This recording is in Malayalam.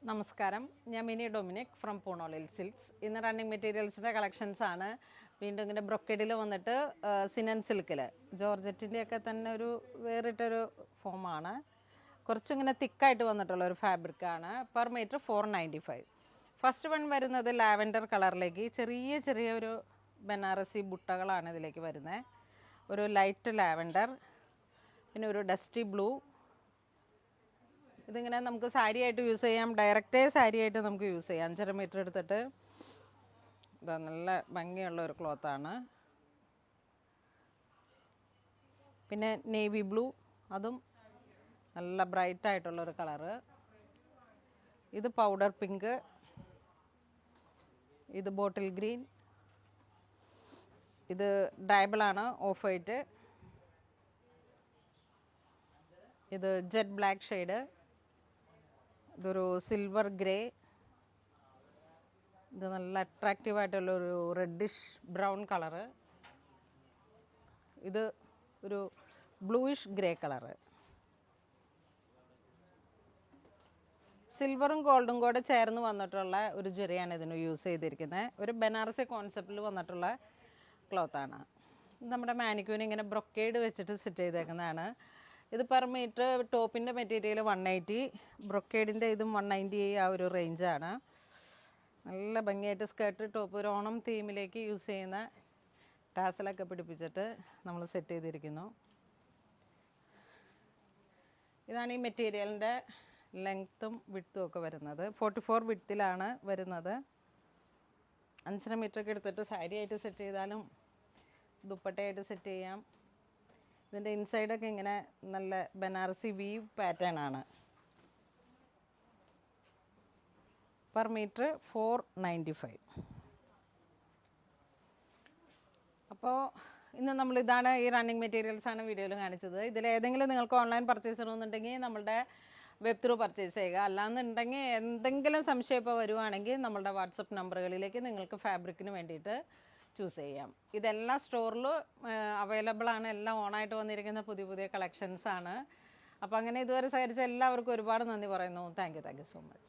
നമസ്കാരം, ഞാൻ മിനി ഡൊമിനിക് ഫ്രം പൂണോളിൽ സിൽക്സ്. ഇന്ന് റണ്ണിങ് മെറ്റീരിയൽസിൻ്റെ കളക്ഷൻസാണ്. വീണ്ടും ഇങ്ങനെ ബ്രൊക്കേഡിൽ വന്നിട്ട് സിനൻ സിൽക്കിൽ ജോർജറ്റിൻ്റെയൊക്കെ തന്നെ ഒരു വേറിട്ടൊരു ഫോമാണ്. കുറച്ചിങ്ങനെ തിക്കായിട്ട് വന്നിട്ടുള്ള ഒരു ഫാബ്രിക്കാണ്. Per metre 495. ഫസ്റ്റ് വൺ വരുന്നത് ലാവൻഡർ കളറിലേക്ക് ചെറിയ ഒരു ബനാറസി ബുട്ടകളാണ് ഇതിലേക്ക് വരുന്നത്. ഒരു ലൈറ്റ് ലാവൻഡർ, പിന്നെ ഒരു ഡസ്റ്റി ബ്ലൂ. ഇതിങ്ങനെ നമുക്ക് സാരി ആയിട്ട് യൂസ് ചെയ്യാം, ഡയറക്റ്റേ സാരി ആയിട്ട് നമുക്ക് യൂസ് ചെയ്യാം. 5.5 മീറ്റർ എടുത്തിട്ട് ഇത് നല്ല ഭംഗിയുള്ള ഒരു ക്ലോത്താണ്. പിന്നെ നേവി ബ്ലൂ, അതും നല്ല ബ്രൈറ്റ് ആയിട്ടുള്ളൊരു കളറ്. ഇത് പൗഡർ പിങ്ക്, ഇത് ബോട്ടിൽ ഗ്രീൻ, ഇത് ഡയബിളാണ്, ഓഫ് വൈറ്റ്. ഇത് ജെറ്റ് ബ്ലാക്ക് ഷെയ്ഡ്, ഇതൊരു സിൽവർ ഗ്രേ, ഇത് നല്ല അട്രാക്റ്റീവായിട്ടുള്ളൊരു റെഡിഷ് ബ്രൗൺ കളറ്, ഇത് ഒരു ബ്ലൂയിഷ് ഗ്രേ കളറ്. സിൽവറും ഗോൾഡും കൂടെ ചേർന്ന് വന്നിട്ടുള്ള ഒരു ജെറിയാണ് ഇതിന് യൂസ് ചെയ്തിരിക്കുന്നത്. ഒരു ബനാറസി കോൺസെപ്റ്റിൽ വന്നിട്ടുള്ള ക്ലോത്താണ്. നമ്മുടെ മാനിക്യൂന് ഇങ്ങനെ ബ്രൊക്കേഡ് വെച്ചിട്ട് സെറ്റ് ചെയ്തേക്കുന്നതാണ്. ഇത് പെർ മീറ്റർ ടോപ്പിൻ്റെ മെറ്റീരിയൽ 180, ബ്രൊക്കേഡിൻ്റെ ഇതും 190 ആ ഒരു റേഞ്ചാണ്. നല്ല ഭംഗിയായിട്ട് സ്കേർട്ട് ടോപ്പ് ഒരു ഓണം തീമിലേക്ക് യൂസ് ചെയ്യുന്ന ടാസലൊക്കെ പിടിപ്പിച്ചിട്ട് നമ്മൾ സെറ്റ് ചെയ്തിരിക്കുന്നു. ഇതാണ് ഈ മെറ്റീരിയലിൻ്റെ ലെങ്ത്തും വിഡ്ത്തും ഒക്കെ വരുന്നത്. 44 വിഡ്ത്തിലാണ് വരുന്നത്. 5.5 മീറ്ററൊക്കെ എടുത്തിട്ട് സാരി ആയിട്ട് സെറ്റ് ചെയ്താലും ദുപ്പട്ടയായിട്ട് സെറ്റ് ചെയ്യാം. ഇതിൻ്റെ ഇൻസൈഡൊക്കെ ഇങ്ങനെ നല്ല ബനാറസി വീവ് പാറ്റേൺ ആണ്. Per metre 495. അപ്പോൾ ഇന്ന് നമ്മളിതാണ് ഈ റണ്ണിങ് മെറ്റീരിയൽസാണ് വീഡിയോയിൽ കാണിച്ചത്. ഇതിലേതെങ്കിലും നിങ്ങൾക്ക് ഓൺലൈൻ പർച്ചേസ് ചെയ്യണമെന്നുണ്ടെങ്കിൽ നമ്മളുടെ വെബ് ത്രൂ പർച്ചേസ് ചെയ്യുക. അല്ലാന്നുണ്ടെങ്കിൽ എന്തെങ്കിലും സംശയം ഇപ്പോൾ വരുവാണെങ്കിൽ നമ്മളുടെ വാട്സപ്പ് നമ്പറുകളിലേക്ക് നിങ്ങൾക്ക് ഫാബ്രിക്കിന് വേണ്ടിയിട്ട് ചൂസ് ചെയ്യാം. ഇതെല്ലാം സ്റ്റോറിൽ അവൈലബിൾ ആണ്. എല്ലാം ഓണായിട്ട് വന്നിരിക്കുന്ന പുതിയ കളക്ഷൻസാണ്. അപ്പോൾ അങ്ങനെ ഇതുവരെ സഹകരിച്ച എല്ലാവർക്കും ഒരുപാട് നന്ദി പറയുന്നു. Thank you so much.